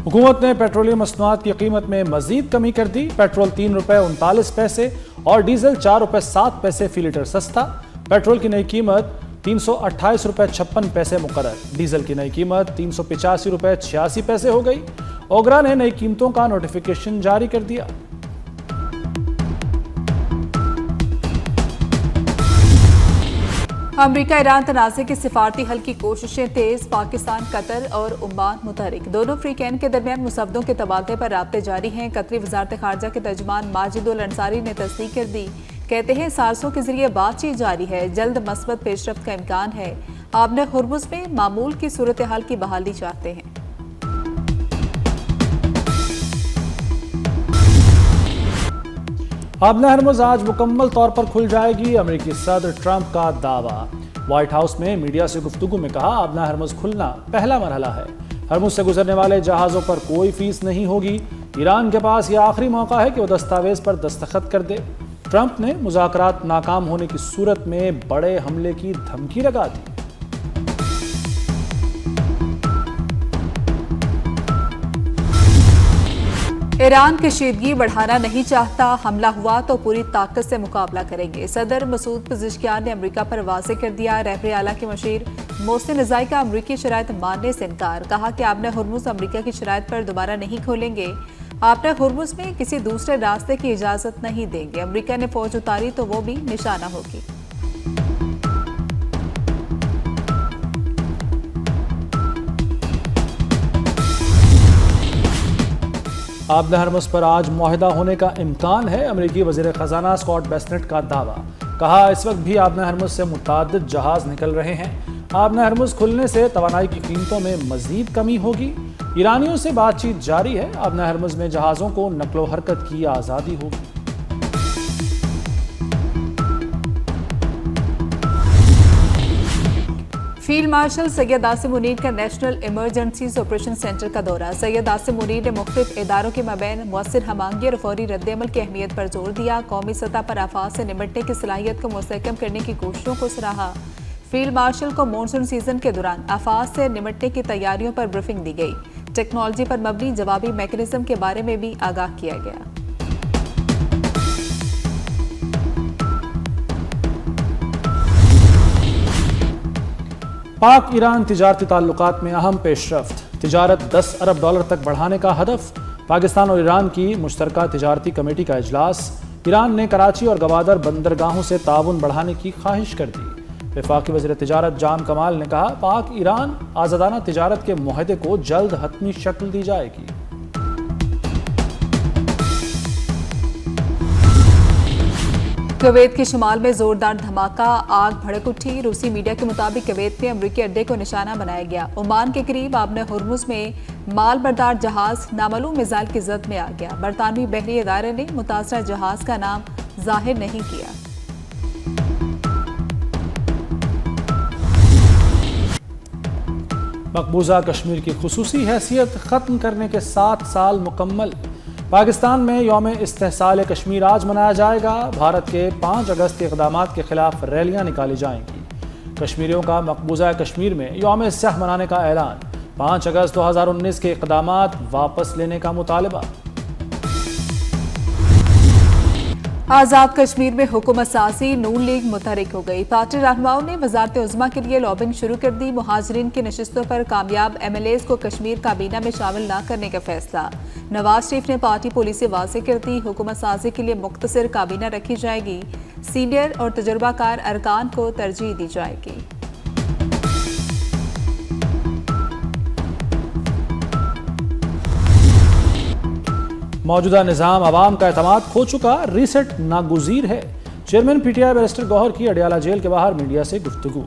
हुकूमत ने पेट्रोलियम मसनूआत की कीमत में मजीद कमी कर दी। पेट्रोल ₹3.39 और डीजल ₹4.07 फी लीटर सस्ता। पेट्रोल की नई कीमत ₹328.56 मुकर्रर। डीजल की नई कीमत ₹385.86 हो गई। ओगरा ने नई कीमतों का नोटिफिकेशन जारी कर दिया। अमरीका ईरान तनाज़े की सिफारती हल की कोशिशें तेज। पाकिस्तान, कतर और ओमान मुतहरिक। दोनों फ्रीकैन के दरमियान मुसव्वदों के तबादले पर राब्ते जारी हैं। कतरी वजारत खारजा के तर्जुमान माजिदुल अंसारी ने तस्दीक कर दी। कहते हैं सारसों के जरिए बातचीत जारी है, जल्द मस्बत पेशरफ्त का इम्कान है। आबना हुर्मुज़ में मामूल की सूरत हाल की बहाली चाहते हैं। आबना हरमुज़ आज मुकम्मल तौर पर खुल जाएगी। अमेरिकी सदर ट्रंप का दावा। व्हाइट हाउस में मीडिया से गुफ्तगू में कहा, आबना हरमुज़ खुलना पहला मरहला है। हरमुज़ से गुजरने वाले जहाज़ों पर कोई फीस नहीं होगी। ईरान के पास यह आखिरी मौका है कि वो दस्तावेज पर दस्तखत कर दे। ट्रंप ने मुज़ाकरात नाकाम होने की सूरत में बड़े हमले की धमकी लगा दी। ईरान कशीदगी बढ़ाना नहीं चाहता, हमला हुआ तो पूरी ताकत से मुकाबला करेंगे। सदर मसूद पज़ेश्कियान ने अमेरिका पर वाज़ेह कर दिया। रहबर आला के मशीर मोहसिन रज़ाई का अमरीकी शराइत मानने से इनकार। कहा कि आबना हुर्मुज़ अमरीका की शराइत पर दोबारा नहीं खोलेंगे। आबना हुर्मुज़ में किसी दूसरे रास्ते की इजाज़त नहीं देंगे। अमरीका ने फौज उतारी तो वो भी निशाना होगी। आबना हरमुज़ पर आज मुआहिदा होने का इम्कान है। अमेरिकी वज़ीर ख़ज़ाना स्कॉट बेस्नेट का दावा। कहा, इस वक्त भी आबना हरमुज़ से मुतअद्दिद जहाज़ निकल रहे हैं। आबना हरमुज़ खुलने से तवानाई की कीमतों में मज़ीद कमी होगी। ईरानियों से बातचीत जारी है। आबना हरमुज़ में जहाज़ों को नक्लो हरकत की आज़ादी होगी। फील्ड मार्शल सैयद आसिम मुनीर का नेशनल इमरजेंसीज ऑपरेशन सेंटर का दौरा। सैयद आसिम मुनीर ने मुख्तलिफ इदारों के माबैन मुअस्सिर हमांगी और फौरी रद्द-ए-अमल की अहमियत पर जोर दिया। कौमी सतह पर आफात से निपटने की सलाहियत को मुस्तहकम करने की कोशिशों को सराहा। फील्ड मार्शल को मानसून सीजन के दौरान आफात से निपटने की तैयारियों पर ब्रीफिंग दी गई। टेक्नोलॉजी पर मबनी जवाबी मैकेनिज्म के बारे में भी आगाह किया गया। पाक ईरान तिजारती ताल्लुकात में अहम पेशरफ्त। तिजारत $10 अरब तक बढ़ाने का हदफ। पाकिस्तान और ईरान की मुश्तरका तिजारती कमेटी का इजलास। ईरान ने कराची और गवादर बंदरगाहों से ताउन बढ़ाने की ख्वाहिश कर दी। वफाकी वज़ीर तिजारत जान कमाल ने कहा, पाक ईरान आज़ादाना तिजारत के मुआहदे को जल्द हतमी शक्ल दी जाएगी। कुवैत के शुमाल में जोरदार धमाका, आग भड़क उठी। रूसी मीडिया के मुताबिक कुवैत में अमरीकी अड्डे को निशाना बनाया गया। ओमान के करीब आबना हुर्मुज़ में माल बरदार जहाज नामालूम मिसाइल की जद में आ गया। बरतानवी बहरी इदारे ने मुतासरा जहाज का नाम जाहिर नहीं किया। मकबूजा कश्मीर की खुसूसी हैसियत खत्म करने के 7 साल मुकम्मल। पाकिस्तान में यौम इस्तेहसाल कश्मीर आज मनाया जाएगा। भारत के 5 अगस्त के इक़दामात के खिलाफ रैलियां निकाली जाएंगी। कश्मीरियों का मकबूजा कश्मीर में यौम स्याह मनाने का ऐलान। 5 अगस्त 2019 के इक़दामात वापस लेने का मुतालबा। आज़ाद कश्मीर में हुकूमत साजी, नून लीग मुतहरिक हो गई। पार्टी रहनुमाओं ने वज़ारत उज़्मा के लिए लॉबिंग शुरू कर दी। मुहाजिरीन की नशिस्तों पर कामयाब MLAs को कश्मीर काबीना में शामिल न करने का फैसला। नवाज शरीफ ने पार्टी पॉलिसी वाज़ेह कर दी। हुकूमत साजी के लिए मुख्तसर काबीना रखी जाएगी। सीनियर और तजुर्बाकार अरकान को तरजीह दी जाएगी। मौजूदा निज़ाम आवाम का एतमाद खो चुका, रीसेट नागुज़ीर है। चेयरमैन PTI बैरिस्टर गौहर की अडियाला जेल के बाहर मीडिया से गुफ्तगू।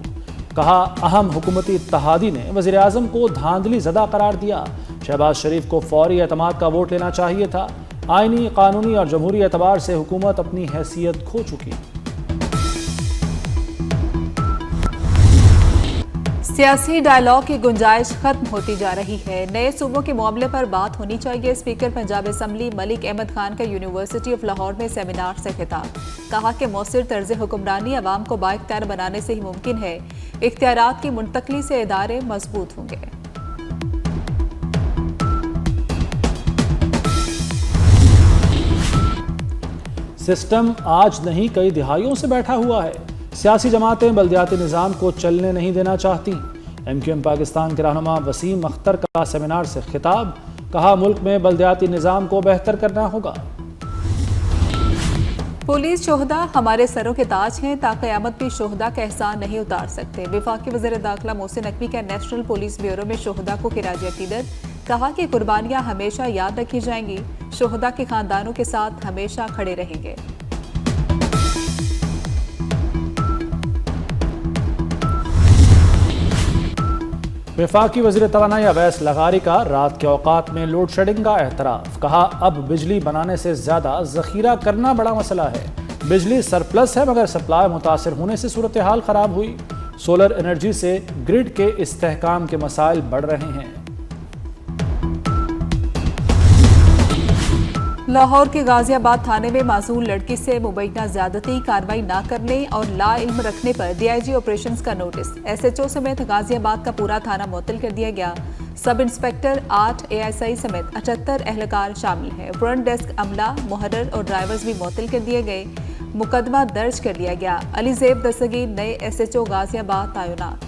कहा, अहम हुकूमती इत्तेहादी ने वज़ीर आज़म को धांधली ज़दा करार दिया। शहबाज शरीफ को फौरी एतमाद का वोट लेना चाहिए था। आइनी, कानूनी और जमहूरी एतबार से हुकूमत अपनी हैसियत खो चुकी। सियासी डायलॉग की गुंजाइश खत्म होती जा रही है। नए सूबों के मामले पर बात होनी चाहिए। स्पीकर पंजाब असम्बली मलिक अहमद खान का यूनिवर्सिटी ऑफ लाहौर में सेमिनार से खिताब। कहा कि मौसर तर्ज हुक्मरानी अवाम को बाइख्तियार बनाने से ही मुमकिन है। इख्तियारात की मुंतकली से इदारे मजबूत होंगे। सिस्टम आज नहीं कई दिहाइयों से बैठा हुआ है। सियासी जमातें बल्दियाती निज़ाम को चलने नहीं देना चाहती। MQM पाकिस्तान के रहनुमा वसीम अख्तर का सेमिनार से खिताब, कहा मुल्क में बल्दियाती निज़ाम को बेहतर करना होगा। पुलिस शोहदा हमारे सरों के ताज हैं, ताक़यामत भी शोहदा का एहसान नहीं उतार सकते। वफाकी वज़ीर दाखिला मोहसिन नकवी का नेशनल पुलिस ब्यूरो में शोहदा को खिराज अकीदत, कहा कि कुर्बानियां हमेशा याद रखी जाएंगी, शोहदा के खानदानों के साथ हमेशा खड़े रहेंगे। वफाकी वज़ीर तवानाई अवैस लगारी का रात के औकात में लोड शेडिंग का एतराफ़, कहा अब बिजली बनाने से ज़्यादा ज़ख़ीरा करना बड़ा मसला है। बिजली सरप्लस है मगर सप्लाई मुतासर होने से सूरत हाल ख़राब हुई। सोलर एनर्जी से ग्रिड के इस्तेहकाम के मसाइल बढ़ रहे हैं। लाहौर के गाजियाबाद थाने में मासूम लड़की से मुबैना ज्यादती कार्रवाई न करने और ला इल्म रखने पर DIG ऑपरेशंस का नोटिस। SHO समेत गाजियाबाद का पूरा थाना मुअत्तल कर दिया गया। सब इंस्पेक्टर 8 ASI समेत 78 एहलकार शामिल हैं। फ्रंट डेस्क अमला, मुहर्रर और ड्राइवर्स भी मुअत्तल कर दिए गए। मुकदमा दर्ज कर लिया गया। अली ज़ेब दस्तगीर नए SHO गाजियाबाद तैनात।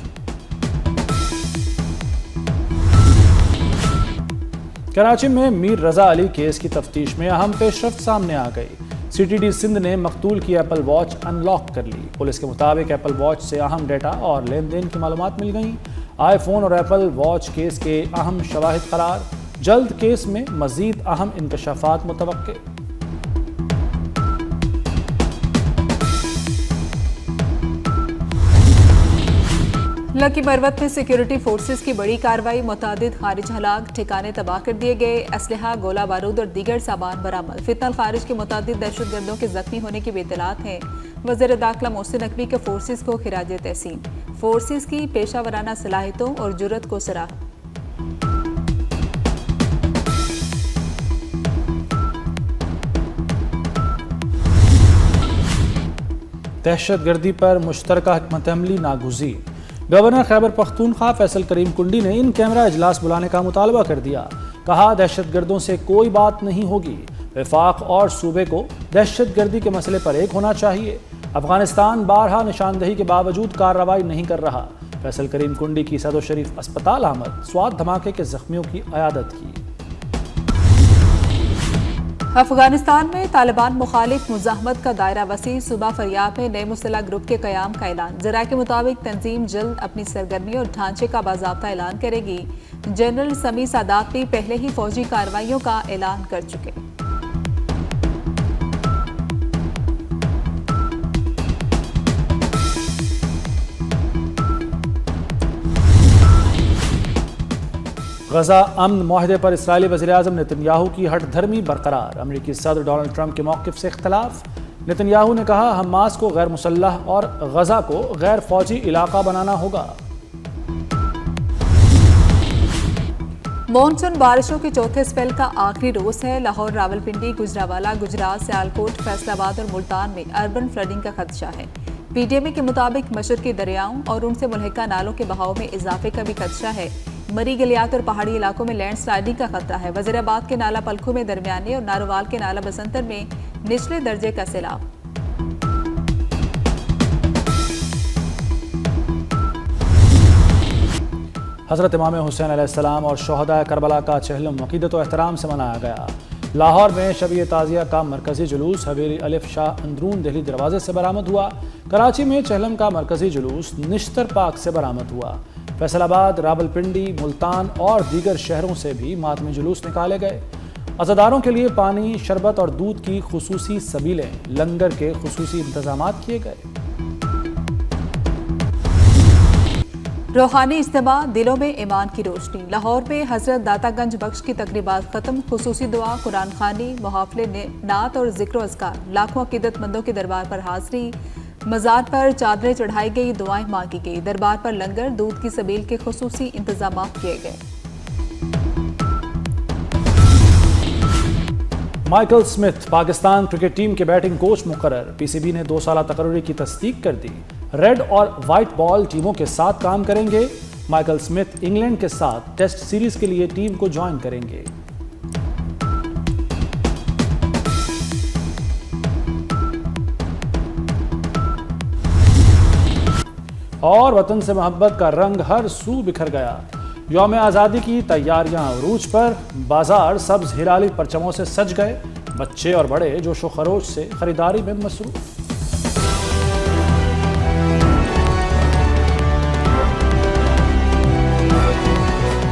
कराची में मीर रजा अली केस की तफ्तीश में अहम पेशरफ्त सामने आ गई। CTD सिंध ने मकतूल की एप्पल वॉच अनलॉक कर ली। पुलिस के मुताबिक एप्पल वॉच से अहम डेटा और लेन देन की मालूमात मिल गई। iPhone और एप्पल वॉच केस के अहम शवाहिद करार। जल्द केस में मजीद अहम इंकशाफात मुतवक्के। लकी बरवत में सिक्योरिटी फोर्सेस की बड़ी कार्रवाई, मुतादिद खारिज हलाक, ठिकाने तबाह कर दिए गए। असलहा, गोला बारूद और दीगर सामान बरामद। फितनल खारिज के मुतादिद दहशतगर्दों के जख्मी होने की भी इत्तलात हैं। वज़ीर दाखिला मोहसिन नकवी के फोर्सेस को खिराज तहसीन, फोर्सेस की पेशा वराना सलाहियतों और जुर्रत को सराहा। दहशतगर्दी पर मुश्तरका हिकमत अमली नागुज़ीर। गवर्नर खैबर पख्तूनख्वा फैसल करीम कुंडी ने इन कैमरा इजलास बुलाने का मुतालबा कर दिया। कहा दहशतगर्दों से कोई बात नहीं होगी। वफाक और सूबे को दहशतगर्दी के मसले पर एक होना चाहिए। अफगानिस्तान बारहा निशानदही के बावजूद कार्रवाई नहीं कर रहा। फैसल करीम कुंडी की सदर शरीफ अस्पताल आमद, स्वात धमाके के जख्मियों की अयादत की। अफगानिस्तान में तालिबान मुखालिफ मुजाहमत का दायरा वसी। सूबा फरियाब में नए मुसल्लह ग्रुप के क़याम का ऐलान। ज़रा के मुताबिक तंजीम जल्द अपनी सरगर्मी और ढांचे का बाज़ाब्ता ऐलान करेगी। जनरल समी सादात भी पहले ही फौजी कार्रवाइयों का ऐलान कर चुके। गजा अमन माहदे पर इसराइली वज़ीर-ए-आज़म नेतन्याहू की हट धर्मी बरकरार। अमरीकी सदर डोनाल्ड ट्रंप के मौक़िफ़ से इख्तलाफ। नेतन्याहू ने कहा हमास को गैर मुसल्लह और गजा को गैर फौजी इलाका बनाना होगा। मॉनसून बारिशों के चौथे स्पेल का आखिरी रोज है। लाहौर, रावलपिंडी, गुजरावाला, गुजरात, सियालकोट, फैसलाबाद और मुल्तान में अर्बन फ्लडिंग का खदशा है। PDMA के मुताबिक मशरकी दरियाओं और उनसे मुल्हिका नालों के बहाव में इजाफे का भी खदशा है। मरी गलियात और पहाड़ी इलाकों में लैंडस्लाइडिंग का खतरा है। वजीराबाद के नाला पलखू में दरमियाने और नारोवाल के नाला बसंतर में निचले दर्जे का सैलाब। हज़रत इमाम हुसैन अलैहिस्सलाम और शोहदा करबला का चहलम अक़ीदत व एहतराम से मनाया गया। लाहौर में शब-ए ताज़िया का मरकज़ी जुलूस हवेली अलिफ शाह अंदरून दिल्ली दरवाजे से बरामद हुआ। कराची में चहलम का मरकज़ी जुलूस निश्तर पाक से बरामद हुआ। फैसलाबाद, रावलपिंडी, मुल्तान और दीगर शहरों से भी मातमी जुलूस निकाले गए। अज़ादारों के लिए पानी, शरबत और दूध की खुसूसी सबीलें, लंगर के खुसूसी इंतजामात किए गए। रूहानी इज्तिमा, दिलों में ईमान की रोशनी। लाहौर में हजरत दातागंज बख्श की तकरीबात खत्म। खुसूसी दुआ, कुरान खानी, मुहाफले, नात और जिक्र अज़कार। लाखों अकीदतमंदों के दरबार पर हाजिरी। मज़ार पर चादरें चढ़ाई गई, दुआएं मांगी गई। दरबार पर लंगर, दूध की सबील के खुसूसी इंतजाम किए गए। Michael Smith Pakistan cricket team के बैटिंग कोच मुकर्रर। PCB ने 2 साला तकर्री की तस्दीक कर दी। रेड और वाइट बॉल टीमों के साथ काम करेंगे। माइकल स्मिथ इंग्लैंड के साथ टेस्ट सीरीज के लिए टीम को ज्वाइन करेंगे। और वतन से मोहब्बत का रंग हर सू बिखर गया। यौम आज़ादी की तैयारियां अरूज पर, बाजार सब्ज हिलाली परचमों से सज गए। बच्चे और बड़े जोशो खरोश से खरीदारी में मसरूफ।